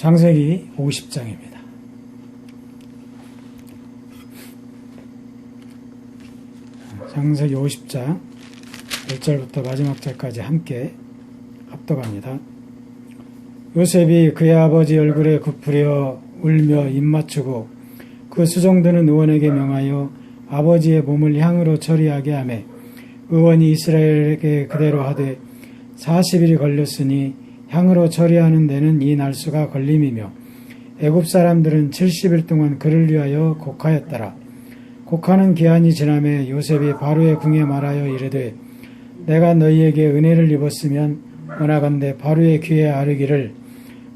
창세기 50장입니다. 창세기 50장 1절부터 마지막 절까지 함께 합독합니다. 요셉이 그의 아버지 얼굴에 굽으려 울며 입맞추고 그 수종드는 의원에게 명하여 아버지의 몸을 향으로 처리하게 하며 의원이 이스라엘에게 그대로 하되 40일이 걸렸으니 향으로 처리하는 데는 이 날수가 걸림이며 애굽 사람들은 70일 동안 그를 위하여 곡하였더라. 곡하는 기한이 지나매 요셉이 바로의 궁에 말하여 이르되 내가 너희에게 은혜를 입었으면 원하건대 바로의 귀에 아뢰기를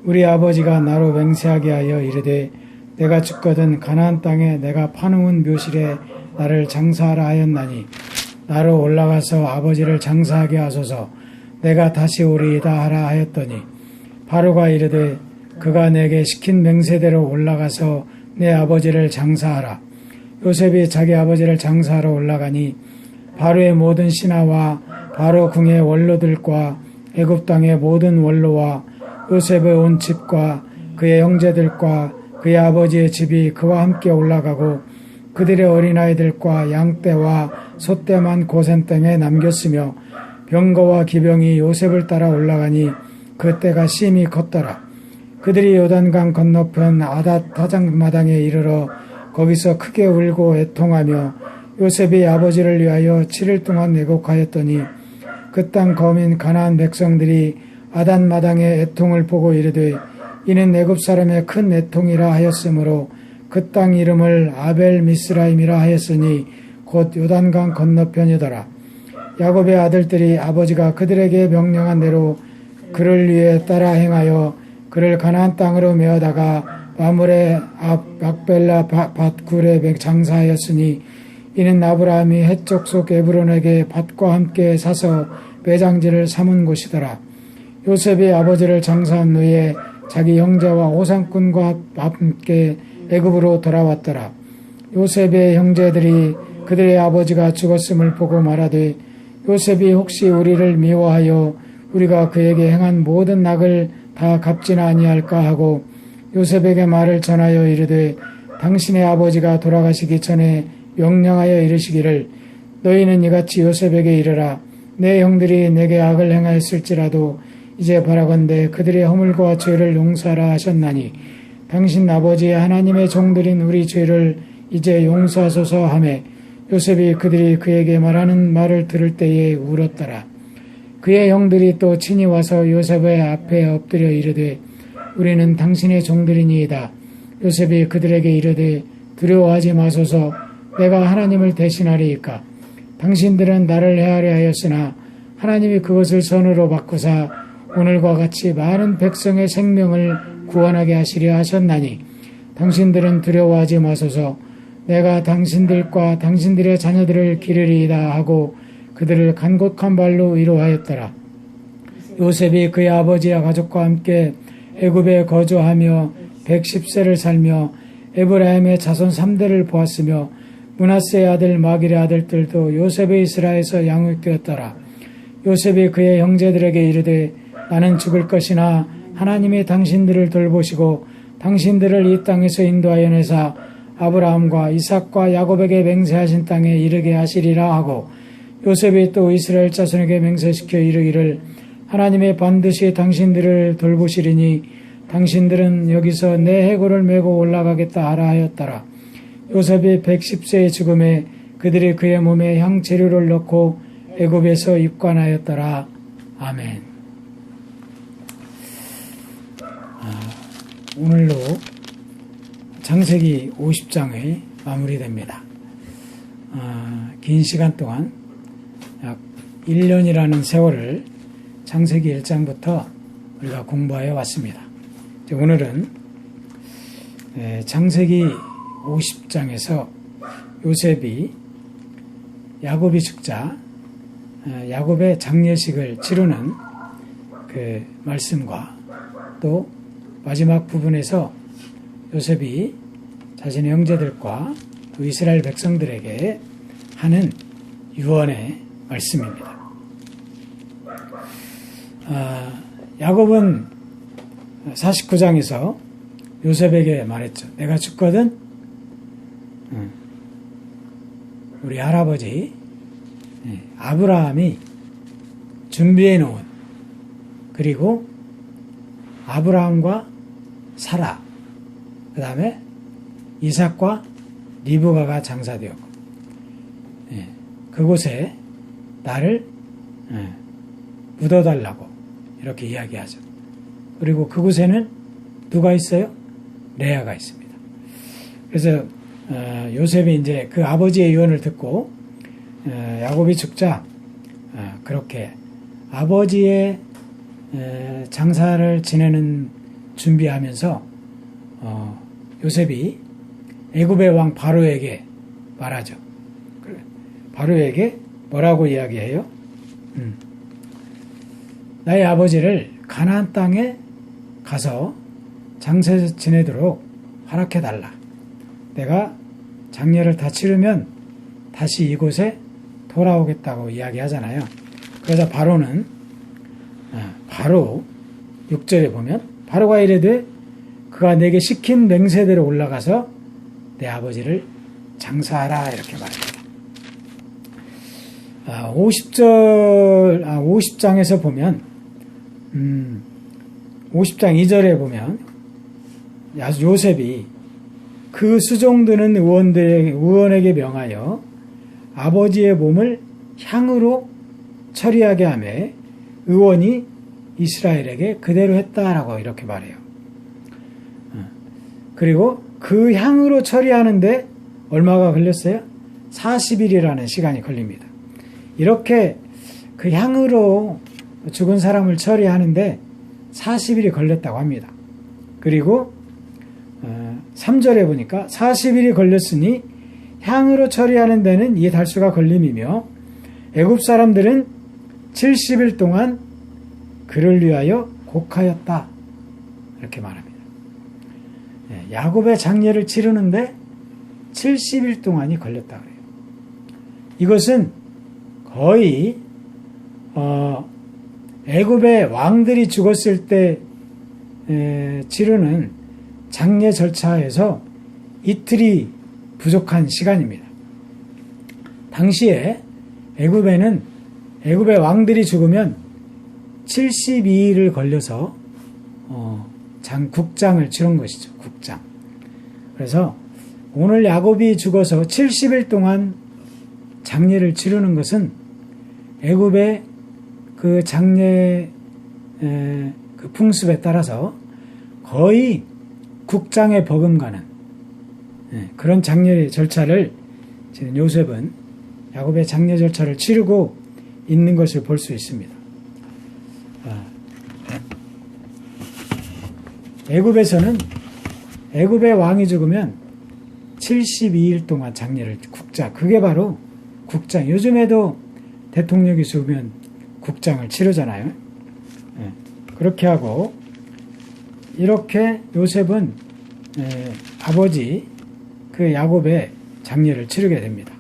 우리 아버지가 나로 맹세하게 하여 이르되 내가 죽거든 가나안 땅에 내가 파놓은 묘실에 나를 장사하라 하였나니 나로 올라가서 아버지를 장사하게 하소서 내가 다시 오리이다 하라 하였더니 바로가 이르되 그가 내게 시킨 맹세대로 올라가서 내 아버지를 장사하라. 요셉이 자기 아버지를 장사하러 올라가니 바로의 모든 신하와 바로 궁의 원로들과 애굽 땅의 모든 원로와 요셉의 온 집과 그의 형제들과 그의 아버지의 집이 그와 함께 올라가고 그들의 어린아이들과 양떼와 소떼만 고센 땅에 남겼으며 병거와 기병이 요셉을 따라 올라가니 그 때가 심히 컸더라. 그들이 요단강 건너편 아닷 타작마당에 이르러 거기서 크게 울고 애통하며 요셉이 아버지를 위하여 7일 동안 애곡하였더니 그 땅 거민 가나안 백성들이 아닷 마당의 애통을 보고 이르되 이는 애굽 사람의 큰 애통이라 하였으므로 그 땅 이름을 아벨 미스라임이라 하였으니 곧 요단강 건너편이더라. 야곱의 아들들이 아버지가 그들에게 명령한 대로 그를 위해 따라 행하여 그를 가나안 땅으로 메어다가 마물의 앞 막벨라 밭굴에 장사하였으니 이는 아브라함이 헷족 속 에브론에게 밭과 함께 사서 매장지를 삼은 곳이더라. 요셉이 아버지를 장사한 후에 자기 형제와 오상꾼과 함께 애굽으로 돌아왔더라. 요셉의 형제들이 그들의 아버지가 죽었음을 보고 말하되 요셉이 혹시 우리를 미워하여 우리가 그에게 행한 모든 악을 다 갚지는 아니할까 하고 요셉에게 말을 전하여 이르되 당신의 아버지가 돌아가시기 전에 명령하여 이르시기를 너희는 이같이 요셉에게 이르라 내 형들이 내게 악을 행하였을지라도 이제 바라건대 그들의 허물과 죄를 용서하라 하셨나니 당신 아버지의 하나님의 종들인 우리 죄를 이제 용서하소서 하매 요셉이 그들이 그에게 말하는 말을 들을 때에 울었더라. 그의 형들이 또 친히 와서 요셉의 앞에 엎드려 이르되 우리는 당신의 종들이니이다. 요셉이 그들에게 이르되 두려워하지 마소서 내가 하나님을 대신하리이까. 당신들은 나를 해하려 하였으나 하나님이 그것을 선으로 바꾸사 오늘과 같이 많은 백성의 생명을 구원하게 하시려 하셨나니 당신들은 두려워하지 마소서 내가 당신들과 당신들의 자녀들을 기르리이다 하고 그들을 간곡한 발로 위로하였더라. 요셉이 그의 아버지와 가족과 함께 애굽에 거주하며 110세를 살며 에브라임의 자손 3대를 보았으며 므낫세의 아들 마길의 아들들도 요셉의 이스라엘에서 양육되었더라. 요셉이 그의 형제들에게 이르되 나는 죽을 것이나 하나님이 당신들을 돌보시고 당신들을 이 땅에서 인도하여 내사 아브라함과 이삭과 야곱에게 맹세하신 땅에 이르게 하시리라 하고 요셉이 또 이스라엘 자손에게 맹세시켜 이르기를 하나님이 반드시 당신들을 돌보시리니 당신들은 여기서 내 해골을 메고 올라가겠다 하라 하였더라. 요셉이 110세의 죽음에 그들이 그의 몸에 향재료를 넣고 애굽에서 입관하였더라. 아멘. 오늘로 창세기 50장이 마무리됩니다. 긴 시간 동안 약 1년이라는 세월을 창세기 1장부터 우리가 공부하여 왔습니다. 오늘은 창세기 50장에서 요셉이 야곱이 죽자 야곱의 장례식을 치르는 그 말씀과 또 마지막 부분에서 요셉이 자신의 형제들과 또 이스라엘 백성들에게 하는 유언의 말씀입니다. 야곱은 49장에서 요셉에게 말했죠. 내가 죽거든 우리 할아버지 아브라함이 준비해 놓은, 그리고 아브라함과 사라, 그 다음에 이삭과 리브가가 장사되었고, 그곳에 나를 묻어달라고 이렇게 이야기하죠. 그리고 그곳에는 누가 있어요? 레아가 있습니다. 그래서 요셉이 이제 그 아버지의 유언을 듣고 야곱이 죽자 그렇게 아버지의 장사를 지내는 준비하면서 요셉이 애굽의 왕 바로에게 말하죠. 바로에게 뭐라고 이야기해요? 나의 아버지를 가나안 땅에 가서 장사 지내도록 허락해달라. 내가 장례를 다 치르면 다시 이곳에 돌아오겠다고 이야기하잖아요. 그래서 바로는 바로 6절에 보면 바로가 이르되 그가 내게 시킨 맹세대로 올라가서 내 아버지를 장사하라 이렇게 말합니다. 50장에서 보면 50장 2절에 보면 요셉이 그 수종드는 의원에게 명하여 아버지의 몸을 향으로 처리하게 하며 의원이 이스라엘에게 그대로 했다라고 이렇게 말해요. 그리고 그 향으로 처리하는데 얼마가 걸렸어요? 40일이라는 시간이 걸립니다. 이렇게 그 향으로 죽은 사람을 처리하는데 40일이 걸렸다고 합니다. 그리고 3절에 보니까 40일이 걸렸으니 향으로 처리하는 데는 이 달수가 걸림이며 애굽 사람들은 70일 동안 그를 위하여 곡하였다 이렇게 말합니다. 야곱의 장례를 치르는데 70일 동안이 걸렸다 그래요. 이것은 거의 애굽의 왕들이 죽었을 때 치르는 장례 절차에서 이틀이 부족한 시간입니다. 당시에 애굽에는 애굽의 왕들이 죽으면 72일을 걸려서 국장을 치른 것이죠. 국장. 그래서 오늘 야곱이 죽어서 70일 동안 장례를 치르는 것은 애굽의 그 장례 그 풍습에 따라서 거의 국장에 버금가는 그런 장례 절차를 지금 요셉은 야곱의 장례 절차를 치르고 있는 것을 볼 수 있습니다. 애굽에서는 애굽의 왕이 죽으면 72일 동안 장례를 그게 바로 국장. 요즘에도 대통령이 죽으면 국장을 치르잖아요. 그렇게 하고 이렇게 요셉은 아버지 그 야곱의 장례를 치르게 됩니다.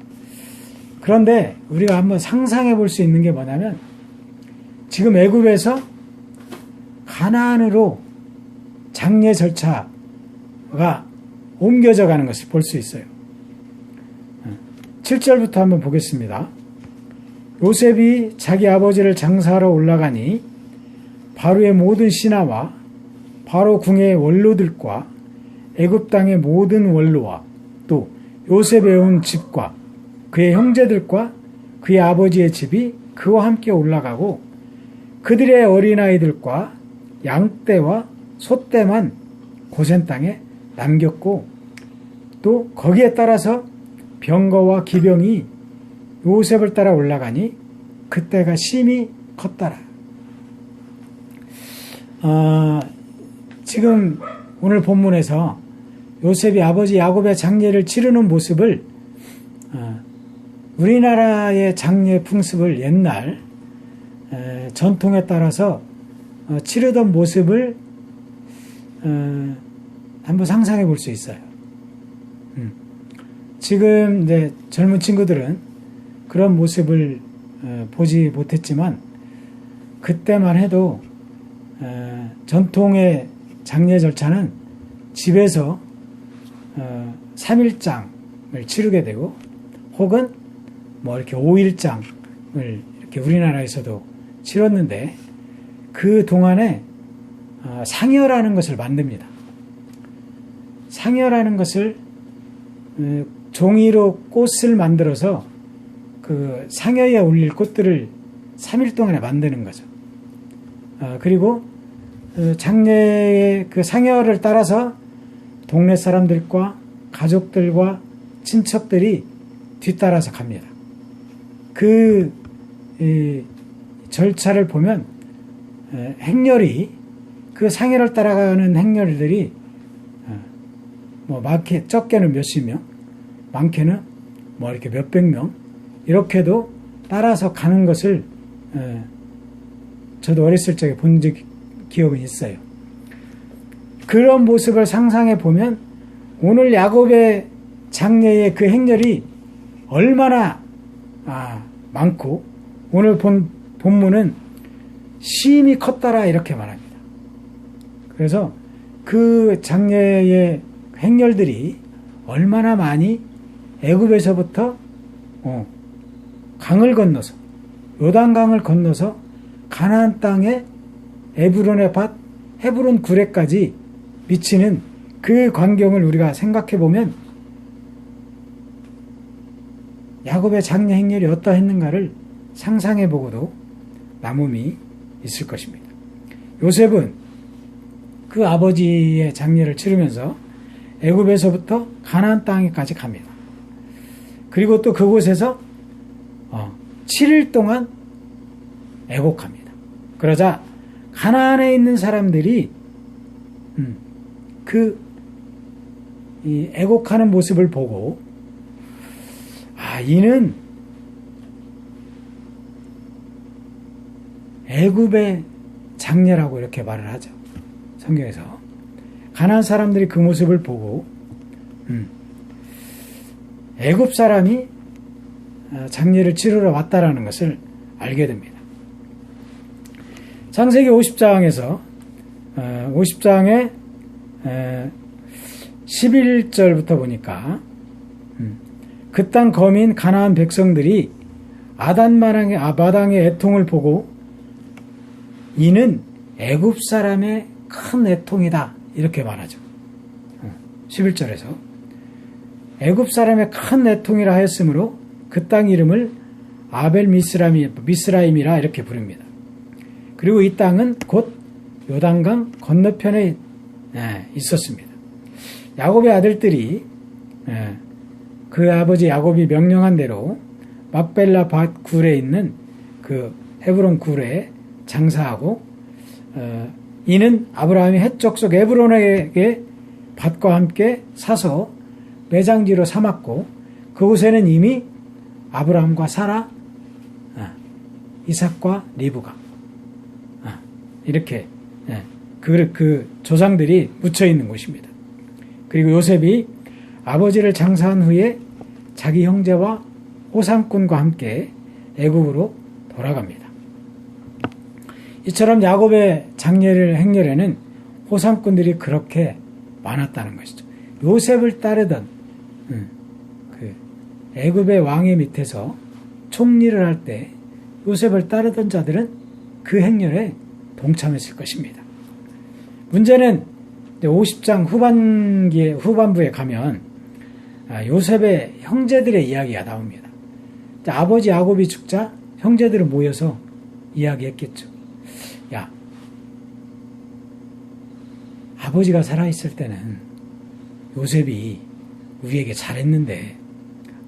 그런데 우리가 한번 상상해 볼 수 있는 게 뭐냐면 지금 애굽에서 가나안으로 장례 절차가 옮겨져 가는 것을 볼 수 있어요. 7절부터 한번 보겠습니다. 요셉이 자기 아버지를 장사하러 올라가니 바로의 모든 신하와 바로 궁의 원로들과 애굽 땅의 모든 원로와 또 요셉의 온 집과 그의 형제들과 그의 아버지의 집이 그와 함께 올라가고 그들의 어린아이들과 양떼와 소떼만 고센 땅에 남겼고 또 거기에 따라서 병거와 기병이 요셉을 따라 올라가니 그때가 심히 컸더라. 지금 오늘 본문에서 요셉이 아버지 야곱의 장례를 치르는 모습을 우리나라의 장례 풍습을 옛날 전통에 따라서 치르던 모습을 한번 상상해 볼 수 있어요. 지금 이제 젊은 친구들은 그런 모습을 보지 못했지만 그때만 해도 전통의 장례 절차는 집에서 3일장을 치르게 되고, 혹은 뭐 이렇게 5일장을 이렇게 우리나라에서도 치렀는데, 그 동안에 상여라는 것을 만듭니다. 상여라는 것을 종이로 꽃을 만들어서 그 상여에 올릴 꽃들을 3일 동안에 만드는 거죠. 그리고 장례의 그 상여를 따라서 동네 사람들과 가족들과 친척들이 뒤따라서 갑니다. 그 절차를 보면 행렬이, 그 상여를 따라가는 행렬들이 뭐 적게는 몇십 명, 많게는 뭐 이렇게 몇백 명, 이렇게도 따라서 가는 것을 저도 어렸을 적에 본 기억은 있어요. 그런 모습을 상상해 보면 오늘 야곱의 장례의 그 행렬이 얼마나 많고, 오늘 본 본문은 심히 컸더라 이렇게 말합니다. 그래서 그 장례의 행렬들이 얼마나 많이 애굽에서부터 강을 건너서, 요단강을 건너서 가나안 땅의 에브론의 밭, 헤브론 구레까지 미치는 그 광경을 우리가 생각해 보면 야곱의 장례 행렬이 어떠했는가를 상상해 보고도 남음이 있을 것입니다. 요셉은 그 아버지의 장례를 치르면서 애굽에서부터 가나안 땅에까지 갑니다. 그리고 또 그곳에서 7일 동안 애곡합니다. 그러자 가나안에 있는 사람들이 이 애곡하는 모습을 보고 이는 애굽의 장례라고 이렇게 말을 하죠. 성경에서 가나안 사람들이 그 모습을 보고 애굽 사람이 장례를 치르러 왔다라는 것을 알게 됩니다. 창세기 50장에서 50장의 11절부터 보니까 그 땅 거민 가나안 백성들이 아바당의 애통을 보고 이는 애굽 사람의 큰 애통이다 이렇게 말하죠. 11절에서 애굽 사람의 큰 애통이라 하였으므로 그 땅 이름을 아벨 미스라임이라 이렇게 부릅니다. 그리고 이 땅은 곧 요단강 건너편에 있었습니다. 야곱의 아들들이 그 아버지 야곱이 명령한 대로 막벨라 밭 굴에 있는 그 헤브론 굴에 장사하고 이는 아브라함이 헷 속 에브론에게 밭과 함께 사서 매장지로 삼았고 그곳에는 이미 아브라함과 사라, 이삭과 리브가 이렇게 그 조상들이 묻혀 있는 곳입니다. 그리고 요셉이 아버지를 장사한 후에 자기 형제와 호상꾼과 함께 애굽으로 돌아갑니다. 이처럼 야곱의 행렬에는 호상꾼들이 그렇게 많았다는 것이죠. 요셉을 따르던 그 애굽의 왕의 밑에서 총리를 할 때 요셉을 따르던 자들은 그 행렬에 동참했을 것입니다. 문제는 50장 후반부에 가면 요셉의 형제들의 이야기가 나옵니다. 아버지 야곱이 죽자 형제들은 모여서 이야기했겠죠. 야, 아버지가 살아있을 때는 요셉이 우리에게 잘했는데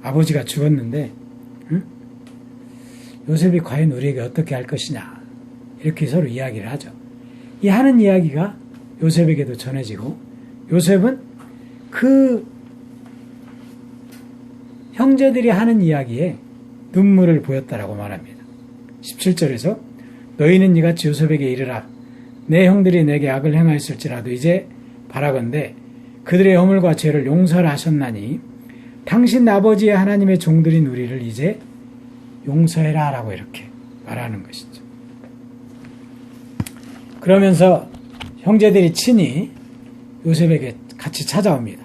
아버지가 죽었는데 요셉이 과연 우리에게 어떻게 할 것이냐 이렇게 서로 이야기를 하죠. 이 하는 이야기가 요셉에게도 전해지고 요셉은 그 형제들이 하는 이야기에 눈물을 보였다라고 말합니다. 17절에서 너희는 이같이 요셉에게 이르라 내 형들이 내게 악을 행하였을지라도 이제 바라건대 그들의 허물과 죄를 용서를 하셨나니 당신 아버지의 하나님의 종들인 우리를 이제 용서해라 라고 이렇게 말하는 것이죠. 그러면서 형제들이 친히 요셉에게 같이 찾아옵니다.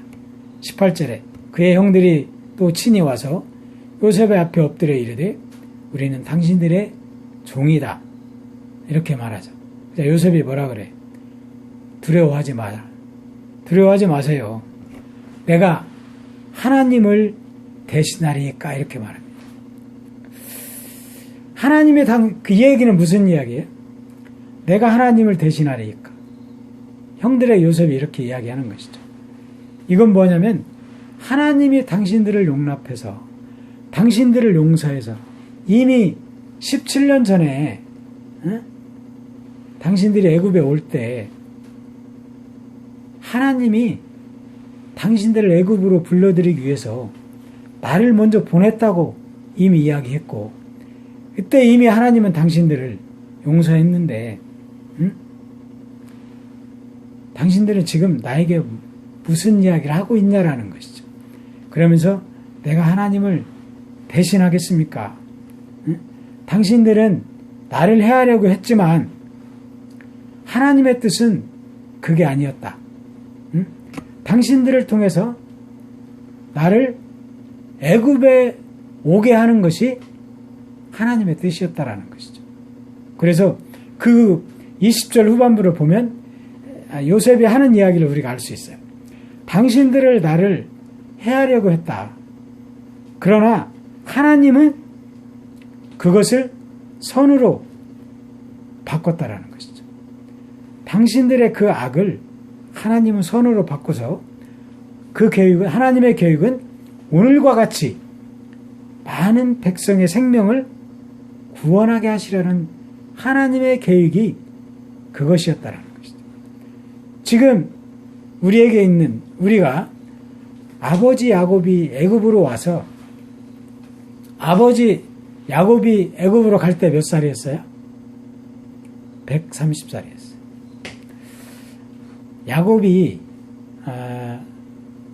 18절에 그의 형들이 또 친히 와서 요셉의 앞에 엎드려 이르되 우리는 당신들의 종이다. 이렇게 말하죠. 요셉이 뭐라 그래? 두려워하지 마라. 두려워하지 마세요. 내가 하나님을 대신하리까 이렇게 말합니다. 하나님의 그 얘기는 무슨 이야기예요? 내가 하나님을 대신하리까. 형들의 요셉이 이렇게 이야기하는 것이죠. 이건 뭐냐면 하나님이 당신들을 용납해서 당신들을 용서해서 이미 17년 전에 당신들이 애굽에 올 때 하나님이 당신들을 애굽으로 불러들이기 위해서 나를 먼저 보냈다고 이미 이야기했고 그때 이미 하나님은 당신들을 용서했는데 당신들은 지금 나에게 무슨 이야기를 하고 있냐라는 것이죠. 그러면서 내가 하나님을 대신하겠습니까? 당신들은 나를 해하려고 했지만 하나님의 뜻은 그게 아니었다. 당신들을 통해서 나를 애굽에 오게 하는 것이 하나님의 뜻이었다라는 것이죠. 그래서 그 20절 후반부를 보면 요셉이 하는 이야기를 우리가 알 수 있어요. 당신들을 나를 해하려고 했다. 그러나 하나님은 그것을 선으로 바꿨다라는 것이죠. 당신들의 그 악을 하나님은 선으로 바꿔서 그 계획은 하나님의 계획은 오늘과 같이 많은 백성의 생명을 구원하게 하시려는 하나님의 계획이 그것이었다라는 것이죠. 지금 우리에게 있는 우리가 아버지 야곱이 애굽으로 와서 아버지 야곱이 애굽으로 갈 때 몇 살이었어요? 130살이었어요. 야곱이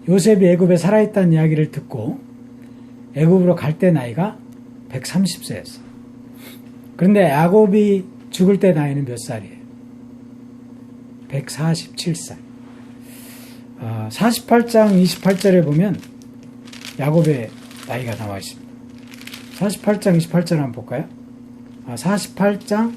요셉이 애굽에 살아있다는 이야기를 듣고 애굽으로 갈 때 나이가 130세였어요. 그런데 야곱이 죽을 때 나이는 몇 살이에요? 147살. 48장 28절에 보면 야곱의 나이가 나와 있습니다. 48장 28절 한번 볼까요? 48장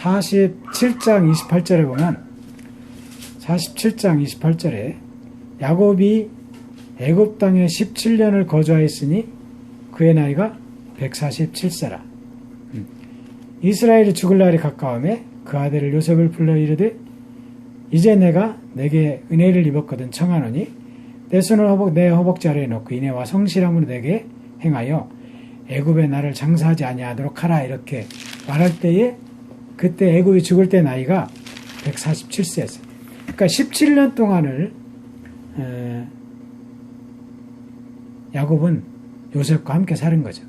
47장 28절에 보면 47장 28절에 야곱이 애굽 땅에 17년을 거주하였으니 그의 나이가 147세라. 이스라엘이 죽을 날이 가까우매 그 아들을 요셉을 불러 이르되 이제 내가 내게 은혜를 입었거든 청하노니 내 손을 내 허벅지 아래에 놓고 인애와 성실함으로 내게 행하여 애굽에 나를 장사하지 아니하도록 하라 이렇게 말할 때에 그때 애굽이 죽을 때 나이가 147세였어요. 그러니까 17년 동안을 야곱은 요셉과 함께 사는 거죠.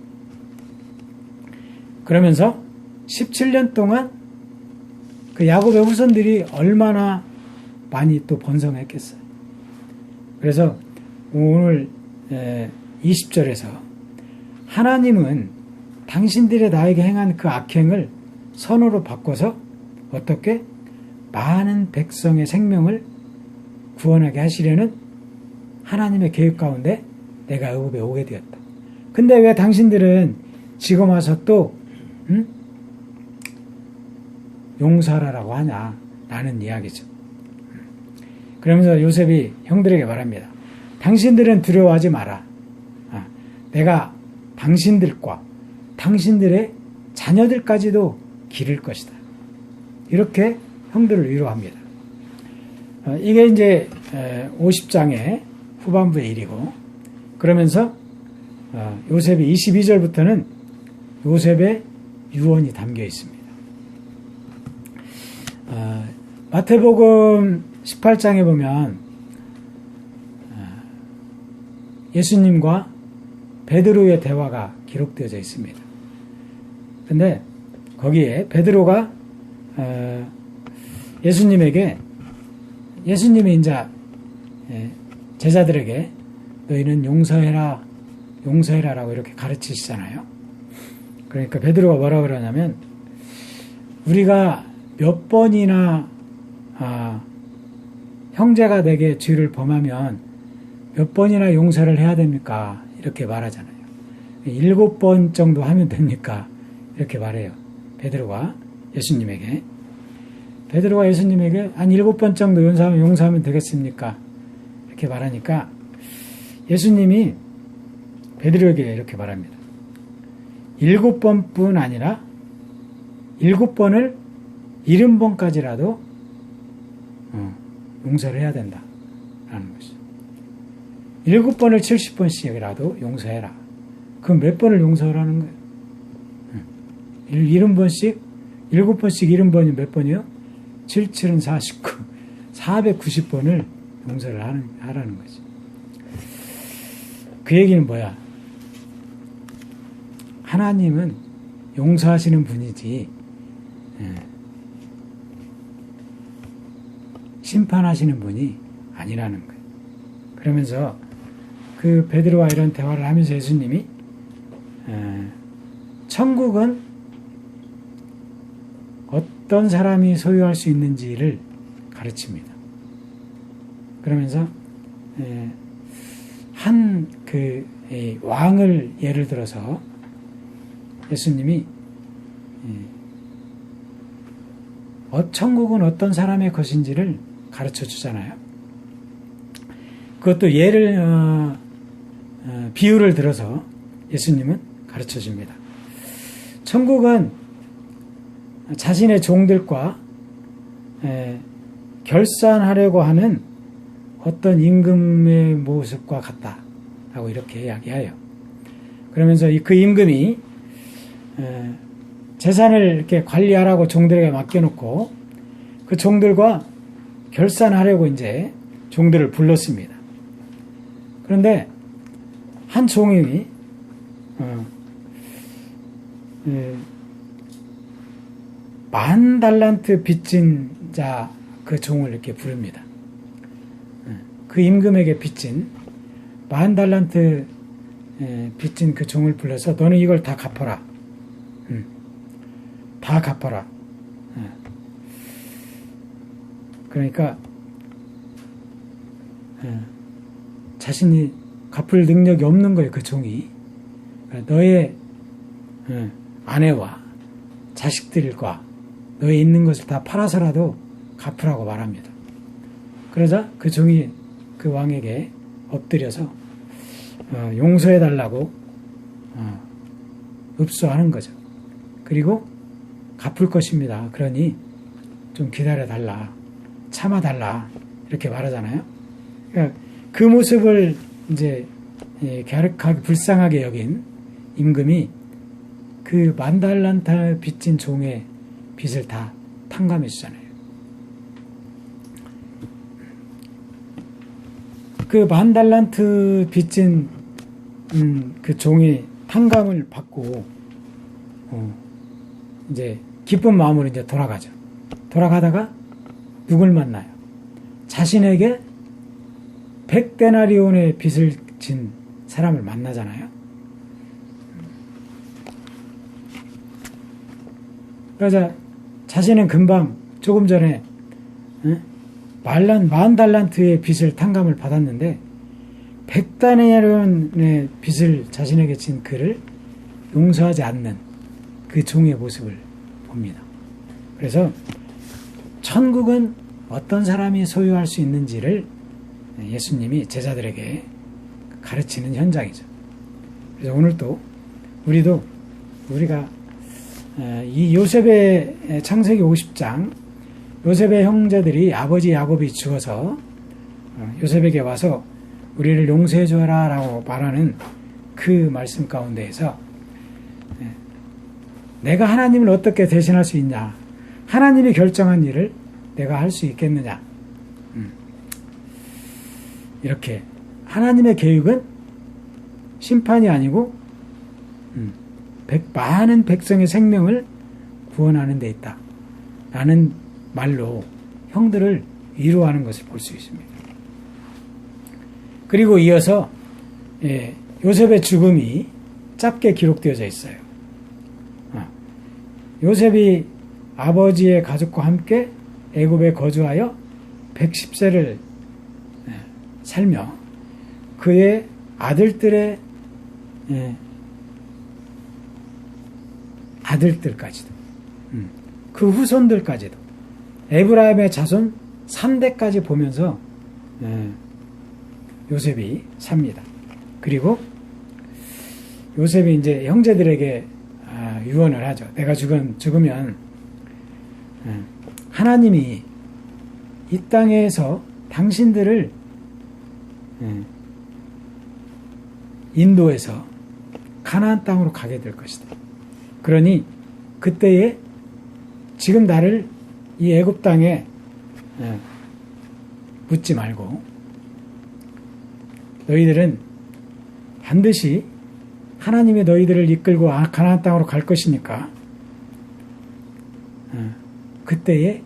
그러면서 17년 동안 그 야곱의 후손들이 얼마나 많이 또 번성했겠어요. 그래서 오늘 20절에서 하나님은 당신들의 나에게 행한 그 악행을 선으로 바꿔서 어떻게 많은 백성의 생명을 구원하게 하시려는 하나님의 계획 가운데 내가 애굽에 오게 되었다. 근데 왜 당신들은 지금 와서 또 용서하라고 하냐 라는 이야기죠. 그러면서 요셉이 형들에게 말합니다. 당신들은 두려워하지 마라. 내가 당신들과 당신들의 자녀들까지도 기를 것이다. 이렇게 형들을 위로합니다. 이게 이제 50장의 후반부의 일이고, 그러면서 요셉이 22절부터는 요셉의 유언이 담겨 있습니다. 마태복음 18장에 보면 예수님과 베드로의 대화가 기록되어져 있습니다. 근데 거기에 베드로가 예수님이 이제 제자들에게 너희는 용서해라라고 이렇게 가르치시잖아요. 그러니까 베드로가 뭐라 그러냐면 우리가 몇 번이나 형제가 내게 죄를 범하면 몇 번이나 용서를 해야 됩니까? 이렇게 말하잖아요. 7번 정도 하면 됩니까? 이렇게 말해요. 베드로가 예수님에게 한 7번 정도 용서하면 되겠습니까? 이렇게 말하니까 예수님이 베드로에게 이렇게 말합니다. 7번뿐 아니라 7번을 70번까지라도 용서를 해야 된다 라는 것이죠. 7번을 70번씩이라도 용서해라. 그럼 몇 번을 용서하라는 거예요? 70번씩 7번씩 70번이 몇 번이요? 7, 7은 49 490번을 용서를 하라는 거죠. 그 얘기는 뭐야? 하나님은 용서하시는 분이지 심판하시는 분이 아니라는 거예요. 그러면서 그 베드로와 이런 대화를 하면서 예수님이 천국은 어떤 사람이 소유할 수 있는지를 가르칩니다. 그러면서 한 왕을 예를 들어서 예수님이 천국은 어떤 사람의 것인지를 가르쳐 주잖아요. 그것도 비유를 들어서 예수님은 가르쳐 줍니다. 천국은 자신의 종들과 결산하려고 하는 어떤 임금의 모습과 같다라고 이렇게 이야기해요. 그러면서 그 임금이 재산을 이렇게 관리하라고 종들에게 맡겨놓고 그 종들과 결산하려고 이제 종들을 불렀습니다. 그런데 한 종이 10,000달란트 빚진 자 그 종을 이렇게 부릅니다. 그 임금에게 빚진 10,000달란트 빚진 그 종을 불러서 너는 이걸 다 갚아라. 다 갚아라. 그러니까 자신이 갚을 능력이 없는 거예요. 그 종이. 너의 아내와 자식들과 너의 있는 것을 다 팔아서라도 갚으라고 말합니다. 그러자 그 종이 그 왕에게 엎드려서 용서해달라고 읍소하는 거죠. 그리고 갚을 것입니다. 그러니 좀 기다려달라, 참아달라 이렇게 말하잖아요. 그러니까 그 모습을 이제 갸륵하게 불쌍하게 여긴 임금이 그 10,000달란트 빚진 종의 빚을 다 탕감해 주잖아요. 그 10,000달란트 빚진 그 종이 탕감을 받고 이제 기쁜 마음으로 이제 돌아가죠. 돌아가다가 누굴 만나요? 자신에게 100데나리온의 빚을 진 사람을 만나잖아요. 그러자 자신은 금방 조금 전에 10,000달란트의 빚을 탕감을 받았는데 100데나리온의 빚을 자신에게 진 그를 용서하지 않는 그 종의 모습을 봅니다. 그래서 천국은 어떤 사람이 소유할 수 있는지를 예수님이 제자들에게 가르치는 현장이죠. 그래서 오늘도 우리가 이 요셉의 창세기 50장 요셉의 형제들이 아버지 야곱이 죽어서 요셉에게 와서 우리를 용서해 줘라 라고 말하는 그 말씀 가운데에서 내가 하나님을 어떻게 대신할 수 있냐, 하나님이 결정한 일을 내가 할 수 있겠느냐, 이렇게 하나님의 계획은 심판이 아니고 많은 백성의 생명을 구원하는 데 있다 라는 말로 형들을 위로하는 것을 볼 수 있습니다. 그리고 이어서 요셉의 죽음이 짧게 기록되어져 있어요. 요셉이 아버지의 가족과 함께 애굽에 거주하여 110세를 살며 그의 아들들의 아들들까지도 그 후손들까지도 에브라임의 자손 3대까지 보면서 요셉이 삽니다. 그리고 요셉이 이제 형제들에게 유언을 하죠. 내가 죽으면 하나님이 이 땅에서 당신들을 인도해서 가나안 땅으로 가게 될 것이다. 그러니 그때에 지금 나를 이 애굽 땅에 묻지 말고 너희들은 반드시 하나님이 너희들을 이끌고 가나안 땅으로 갈 것이니까 그때에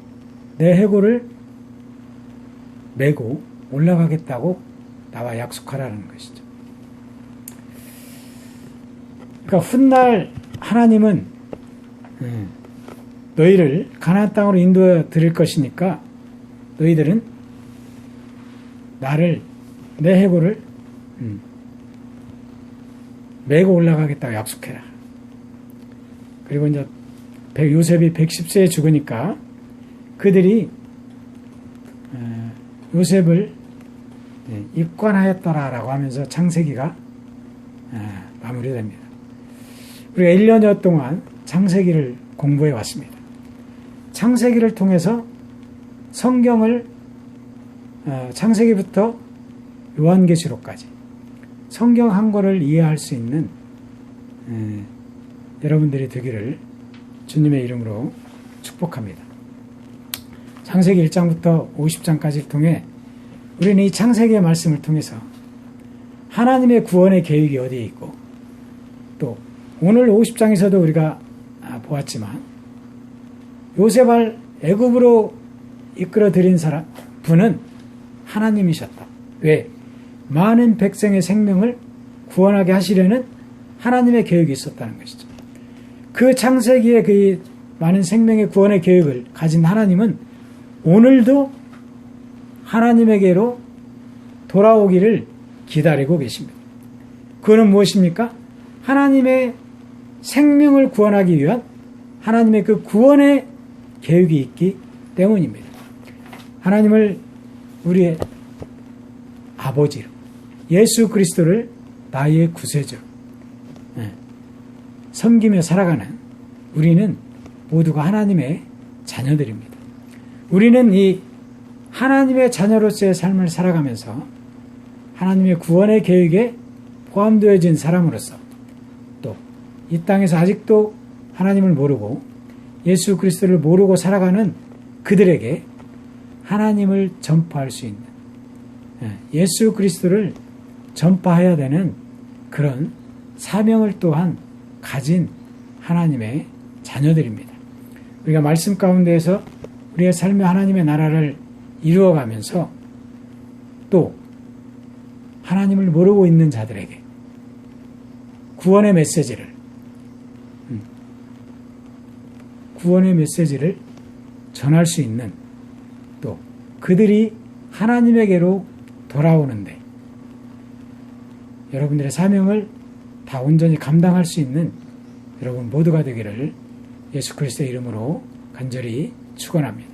내 해골을 메고 올라가겠다고 나와 약속하라는 것이죠. 그러니까 훗날 하나님은 너희를 가나안 땅으로 인도해 드릴 것이니까 너희들은 내 해골을 메고 올라가겠다고 약속해라. 그리고 이제 요셉이 110세에 죽으니까 그들이 요셉을 입관하였더라라고 하면서 창세기가 마무리됩니다. 우리가 1년여 동안 창세기를 공부해 왔습니다. 창세기를 통해서 성경을 창세기부터 요한계시록까지 성경 한 권을 이해할 수 있는 여러분들이 되기를 주님의 이름으로 축복합니다. 창세기 1장부터 50장까지를 통해 우리는 이 창세기의 말씀을 통해서 하나님의 구원의 계획이 어디에 있고 또 오늘 50장에서도 우리가 보았지만 요셉을 애굽으로 이끌어 들인 분은 하나님이셨다. 왜? 많은 백성의 생명을 구원하게 하시려는 하나님의 계획이 있었다는 것이죠. 그 창세기의 그 많은 생명의 구원의 계획을 가진 하나님은 오늘도 하나님에게로 돌아오기를 기다리고 계십니다. 그거는 무엇입니까? 하나님의 생명을 구원하기 위한 하나님의 그 구원의 계획이 있기 때문입니다. 하나님을 우리의 아버지로 예수 그리스도를 나의 구세주로 섬기며 살아가는 우리는 모두가 하나님의 자녀들입니다. 우리는 이 하나님의 자녀로서의 삶을 살아가면서 하나님의 구원의 계획에 포함되어진 사람으로서 또 이 땅에서 아직도 하나님을 모르고 예수 그리스도를 모르고 살아가는 그들에게 하나님을 전파할 수 있는 예수 그리스도를 전파해야 되는 그런 사명을 또한 가진 하나님의 자녀들입니다. 우리가 말씀 가운데에서 우리의 삶의 하나님의 나라를 이루어가면서 또 하나님을 모르고 있는 자들에게 구원의 메시지를 전할 수 있는 또 그들이 하나님에게로 돌아오는데 여러분들의 사명을 다 온전히 감당할 수 있는 여러분 모두가 되기를 예수 그리스도의 이름으로 간절히 축원합니다.